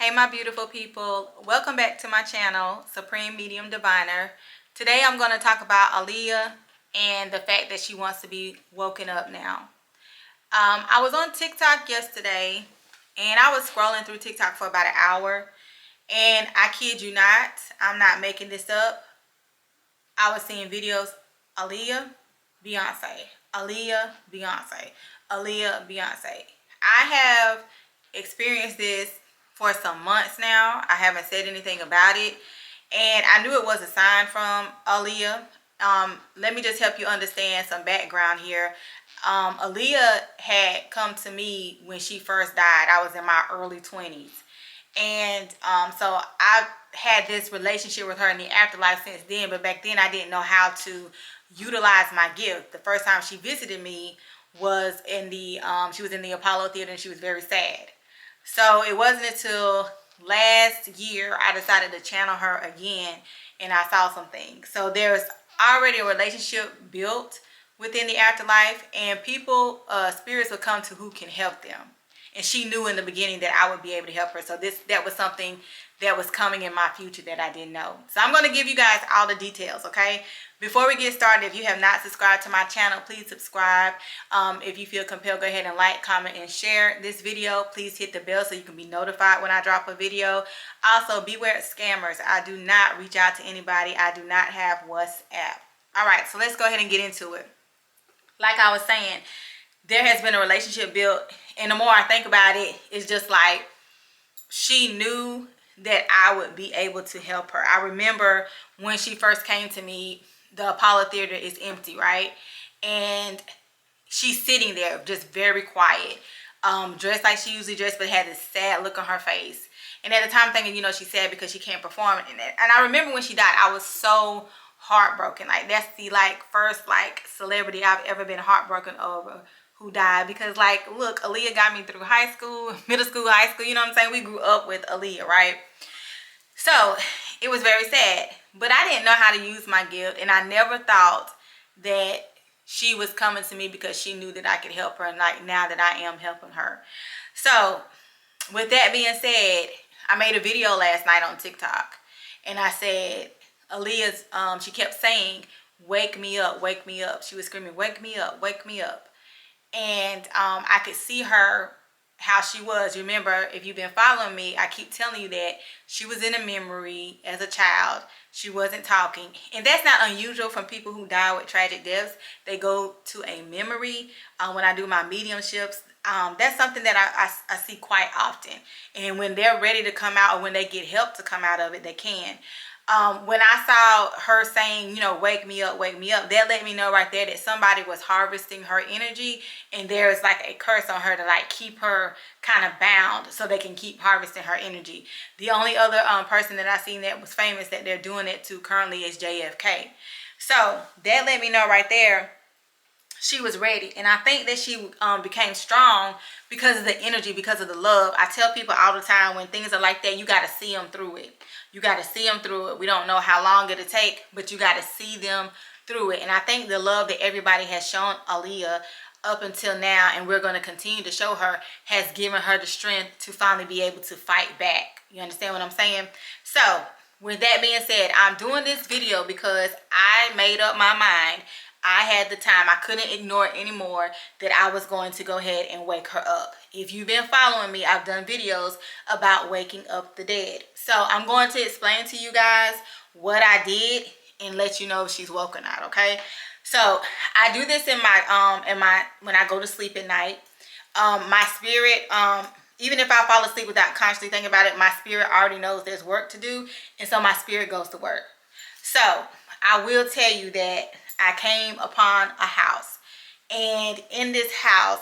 Hey my beautiful people, welcome back to my channel, Supreme Medium Diviner. Today I'm going to talk about Aaliyah and the fact that she wants to be woken up now. I was on TikTok yesterday and I was scrolling through TikTok for about an hour, and I kid you not, I'm not making this up. I was seeing videos, Aaliyah, Beyonce, Aaliyah, Beyonce, Aaliyah, Beyonce. I have experienced this for some months now. I haven't said anything about it, and I knew it was a sign from Aaliyah. Let me just help you understand some background here. Aaliyah had come to me when she first died. I was in my early 20s. And so I've had this relationship with her in the afterlife since then, but back then I didn't know how to utilize my gift. The first time she visited me was in the she was in the Apollo Theater, and she was very sad. So it wasn't until last year I decided to channel her again, and I saw some things. So there's already a relationship built within the afterlife, and people, spirits will come to who can help them. And she knew in the beginning that I would be able to help her. So that was something that was coming in my future that I didn't know. So I'm going to give you guys all the details, okay? Before we get started, if you have not subscribed to my channel, please subscribe. If you feel compelled, go ahead and like, comment, and share this video. Please hit the bell so you can be notified when I drop a video. Also, beware of scammers. I do not reach out to anybody. I do not have WhatsApp. All right, so let's go ahead and get into it. Like I was saying, there has been a relationship built, and the more I think about it, it's just like she knew that I would be able to help her. I remember when she first came to me, the Apollo Theater is empty, right? And she's sitting there just very quiet, dressed like she usually dressed, but had this sad look on her face. And at the time thinking, she's sad because she can't perform. And I remember when she died, I was so heartbroken. Like, that's the first celebrity I've ever been heartbroken over who died, because look, Aaliyah got me through high school, middle school, high school, you know what I'm saying? We grew up with Aaliyah, right? So it was very sad, but I didn't know how to use my gift, and I never thought that she was coming to me because she knew that I could help her, and now that I am helping her. So with that being said, I made a video last night on TikTok, and I said, Aaliyah's, she kept saying, wake me up, wake me up. She was screaming, wake me up, wake me up. And I could see her, how she was. Remember, if you've been following me, I keep telling you that she was in a memory as a child. She wasn't talking. And that's not unusual from people who die with tragic deaths. They go to a memory. When I do my mediumships, that's something that I see quite often. And when they're ready to come out, or when they get help to come out of it, they can. When I saw her saying, wake me up, that let me know right there that somebody was harvesting her energy, and there's a curse on her to keep her kind of bound so they can keep harvesting her energy. The only other person that I seen that was famous that they're doing it to currently is JFK. So that let me know right there she was ready. And I think that she became strong because of the energy, because of the love. I tell people all the time, when things are like that, you got to see them through it. You got to see them through it. We don't know how long it'll take, but you got to see them through it. And I think the love that everybody has shown Aaliyah up until now, and we're going to continue to show her, has given her the strength to finally be able to fight back. You understand what I'm saying? So with that being said, I'm doing this video because I made up my mind. I had the time. I couldn't ignore it anymore, that I was going to go ahead and wake her up. If you've been following me, I've done videos about waking up the dead. So I'm going to explain to you guys what I did and let you know if she's woken out, okay? So I do this in my when I go to sleep at night. My spirit, even if I fall asleep without consciously thinking about it, my spirit already knows there's work to do, and so my spirit goes to work. So I will tell you that I came upon a house, and in this house,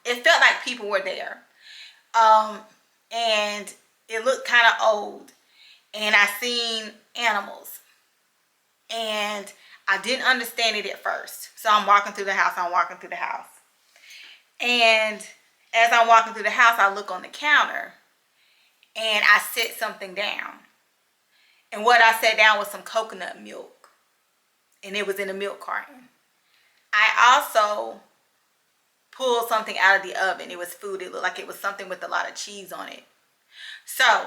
it felt like people were there, and it looked kind of old, and I seen animals, and I didn't understand it at first. So I'm walking through the house, and as I'm walking through the house, I look on the counter, and I set something down, and what I set down was some coconut milk. And it was in a milk carton. I also pulled something out of the oven. It was food. It looked like it was something with a lot of cheese on it. So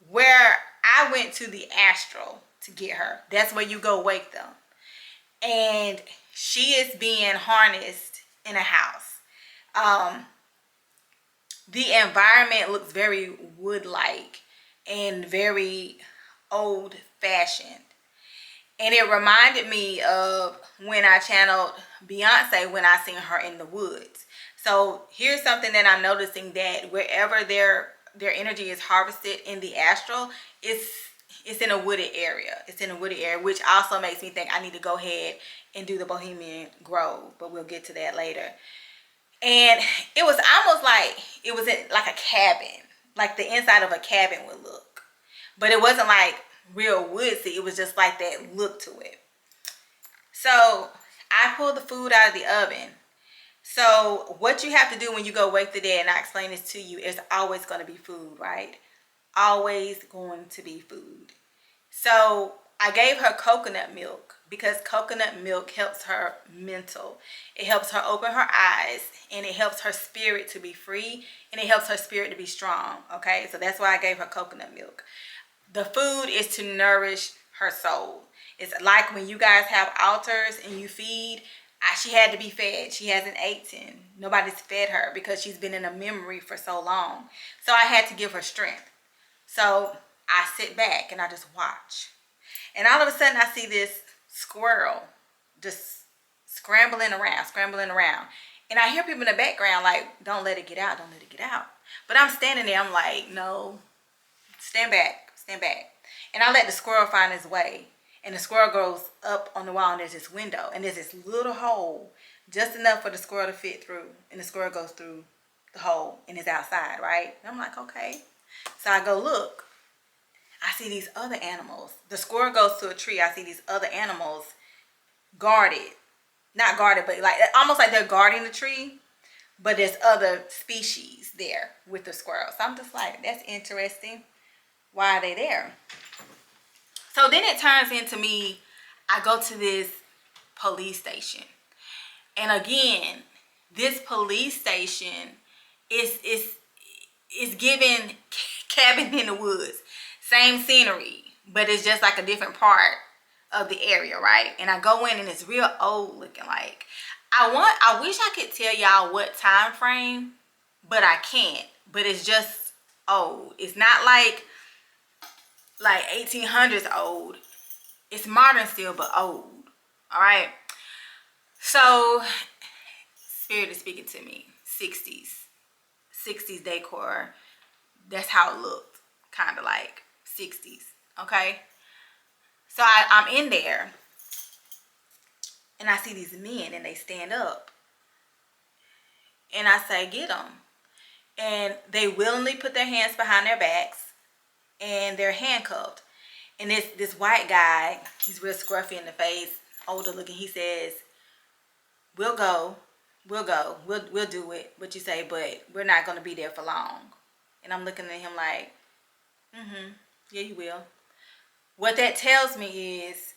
where I went to the astral to get her, that's where you go wake them. And she is being harnessed in a house. The environment looks very wood-like and very old-fashioned. And it reminded me of when I channeled Beyonce when I seen her in the woods. So here's something that I'm noticing, that wherever their energy is harvested in the astral, it's in a wooded area. It's in a wooded area, which also makes me think I need to go ahead and do the Bohemian Grove, but we'll get to that later. And it was almost like it was in like a cabin, like the inside of a cabin would look. But it wasn't like real woodsy. It was just like that look to it. So I pulled the food out of the oven. So what you have to do when you go wake the dead, and I explain this to you, is always going to be food, right? Always going to be food. So I gave her coconut milk because coconut milk helps her mental. It helps her open her eyes, and it helps her spirit to be free, and it helps her spirit to be strong. Okay, so that's why I gave her coconut milk. The food is to nourish her soul. It's like when you guys have altars and you feed. She had to be fed. She hasn't eaten. Nobody's fed her because she's been in a memory for so long. So I had to give her strength. So I sit back and I just watch. And all of a sudden I see this squirrel just scrambling around. And I hear people in the background like, don't let it get out, don't let it get out. But I'm standing there, I'm like, no, stand back. And I let the squirrel find his way. And the squirrel goes up on the wall, and there's this window. And there's this little hole, just enough for the squirrel to fit through. And the squirrel goes through the hole and is outside, right? And I'm like, okay. So I go look. I see these other animals. The squirrel goes to a tree. I see these other animals guarded. Not guarded, but like almost like they're guarding the tree. But there's other species there with the squirrel. So I'm just like, that's interesting. Why are they there? So then it turns into me, I go to this police station. And again, this police station is giving cabin in the woods. Same scenery, but it's just like a different part of the area, right? And I go in and it's real old looking. Like I wish I could tell y'all what time frame, but I can't. But it's just old. It's not like 1800s old. It's modern still, but old. All right. So spirit is speaking to me. 60s decor. That's how it looked, kind of like 60s. Okay. So I'm in there and I see these men and they stand up and I say, get them. And they willingly put their hands behind their backs and they're handcuffed. And this white guy, he's real scruffy in the face, older looking, he says, we'll do it, what you say, but we're not going to be there for long. And I'm looking at him like, yeah, you will. What that tells me is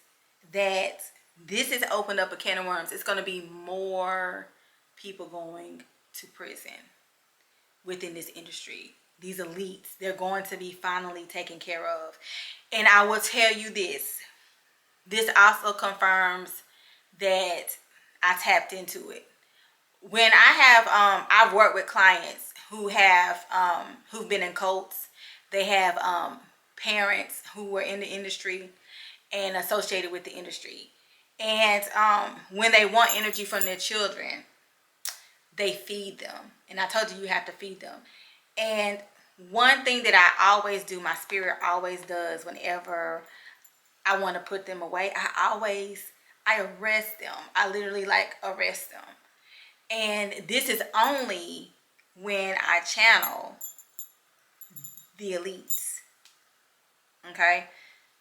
that this has opened up a can of worms. It's going to be more people going to prison within this industry. These elites, they're going to be finally taken care of. And I will tell you this also confirms that I tapped into it. When I've worked with clients who have, who've been in cults. They have parents who were in the industry and associated with the industry. And when they want energy from their children, they feed them. And I told you have to feed them. And one thing that I always do, my spirit always does whenever I want to put them away, I arrest them. I literally arrest them. And this is only when I channel the elites. Okay?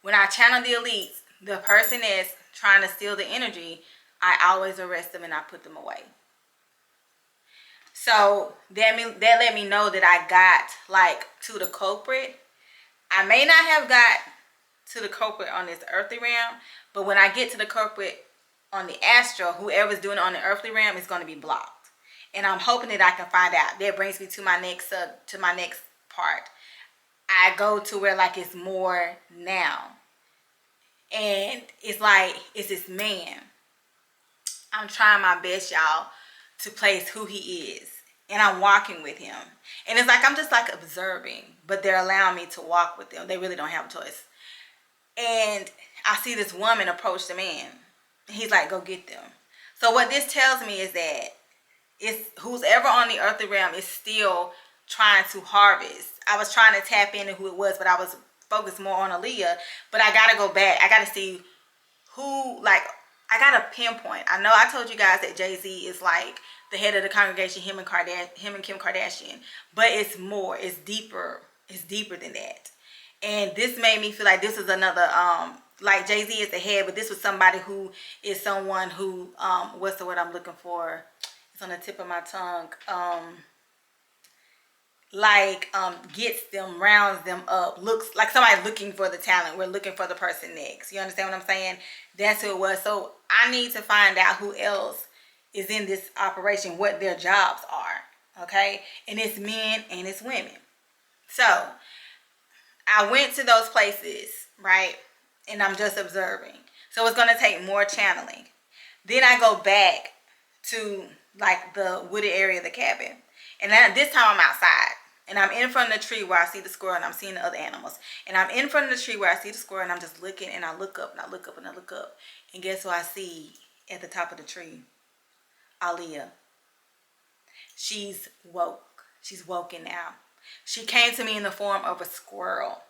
When I channel the elites, the person that's trying to steal the energy, I always arrest them and I put them away. So that let me know that I got to the culprit. I may not have got to the culprit on this earthly realm, but when I get to the culprit on the astral, whoever's doing it on the earthly realm is going to be blocked. And I'm hoping that I can find out. That brings me to my next part. I go to where like it's more now. And it's like, it's this man. I'm trying my best, y'all, to place who he is. And I'm walking with him. And it's like I'm just like observing, but they're allowing me to walk with them. They really don't have a choice. And I see this woman approach the man. He's like, go get them. So what this tells me is that it's who's ever on the earthly realm is still trying to harvest. I was trying to tap into who it was, but I was focused more on Aaliyah. But I gotta go back. I gotta see who, like, I gotta pinpoint. I know I told you guys that Jay-Z is like the head of the congregation, him and Kim Kardashian. But it's more, it's deeper than that. And this made me feel like this is another like Jay-Z is the head, but this was somebody who is someone who what's the word I'm looking for? It's on the tip of my tongue. Gets them, rounds them up, looks like somebody looking for the talent. We're looking for the person next. You understand what I'm saying? That's who it was. So I need to find out who else is in this operation, what their jobs are. Okay? And it's men and it's women. So I went to those places, right? And I'm just observing. So it's going to take more channeling. Then I go back to like the wooded area of the cabin. And this time I'm outside. And I'm in front of the tree where I see the squirrel and I'm seeing the other animals. And I'm in front of the tree where I see the squirrel and I'm just looking and I look up and I look up and I look up. And guess who I see at the top of the tree? Aaliyah. She's woke. She's woken now. She came to me in the form of a squirrel.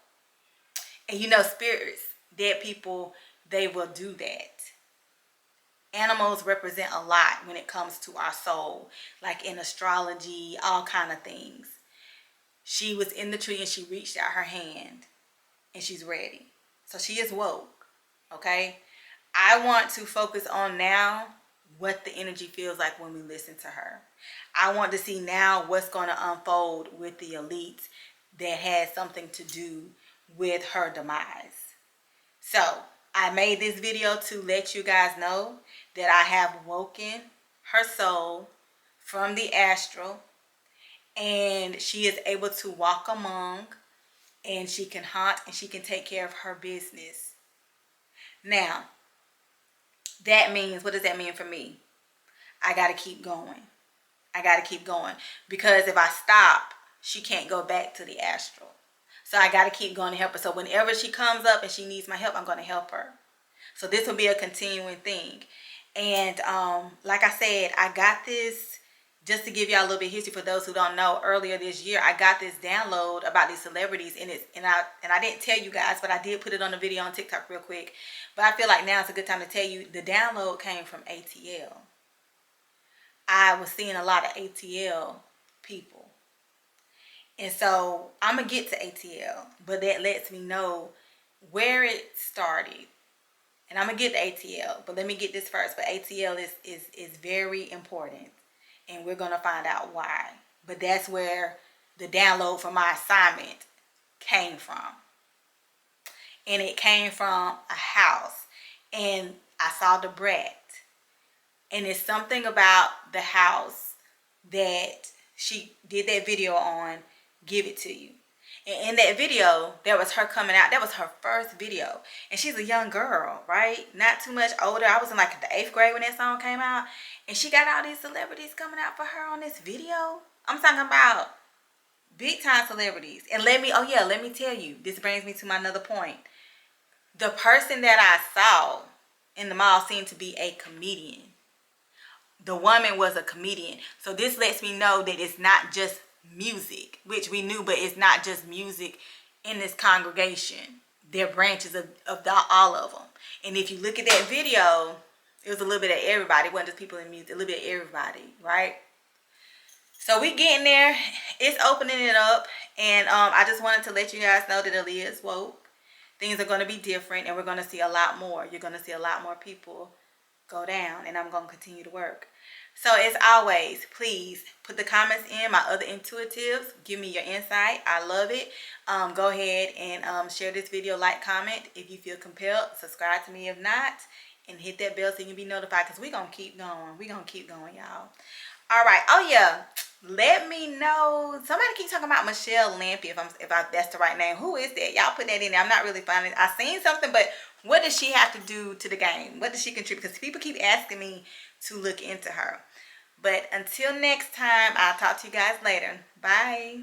And you know, spirits, dead people, they will do that. Animals represent a lot when it comes to our soul, like in astrology, all kind of things. She was in the tree and she reached out her hand and she's ready. So she is woke, okay? I want to focus on now what the energy feels like when we listen to her. I want to see now what's going to unfold with the elites that has something to do with her demise. So I made this video to let you guys know that I have woken her soul from the astral, and she is able to walk among, and she can haunt, and she can take care of her business. Now, that means, what does that mean for me? I got to keep going. I got to keep going, because if I stop, she can't go back to the astral. So I got to keep going to help her. So whenever she comes up and she needs my help, I'm going to help her. So this will be a continuing thing. And like I said, I got this, just to give y'all a little bit of history for those who don't know, earlier this year, I got this download about these celebrities. And I didn't tell you guys, but I did put it on a video on TikTok real quick. But I feel like now is a good time to tell you, the download came from ATL. I was seeing a lot of ATL people. And so I'm going to get to ATL, but that lets me know where it started. And I'm going to get to ATL, but let me get this first. But ATL is very important, and we're going to find out why. But that's where the download for my assignment came from. And it came from a house. And I saw the brat. And it's something about the house that she did that video on, Give It To You. And in that video, that was her coming out. That was her first video. And she's a young girl, right? Not too much older. I was in like the 8th grade when that song came out. And she got all these celebrities coming out for her on this video. I'm talking about big time celebrities. And let me tell you, this brings me to my another point. The person that I saw in the mall seemed to be a comedian. The woman was a comedian. So this lets me know that it's not just music, which we knew, but it's not just music in this congregation. There are branches of all of them. And if you look at that video, it was a little bit of everybody. It wasn't just people in music, a little bit of everybody, right? So we getting there. It's opening it up. And I just wanted to let you guys know that Aaliyah is woke. Things are going to be different, and we're going to see a lot more. You're going to see a lot more people go down, and I'm going to continue to work. So as always, please put the comments in. My other intuitives, give me your insight. I love it. Go ahead and share this video, like, comment if you feel compelled. Subscribe to me if not, and hit that bell so you can be notified, because we're going to keep going. We're going to keep going, y'all. All right. Oh, yeah. Let me know. Somebody keep talking about Michelle Lampy, if that's the right name. Who is that? Y'all put that in there. I'm not really finding it. I seen something, but what does she have to do to the game? What does she contribute? Because people keep asking me to look into her. But until next time, I'll talk to you guys later. Bye.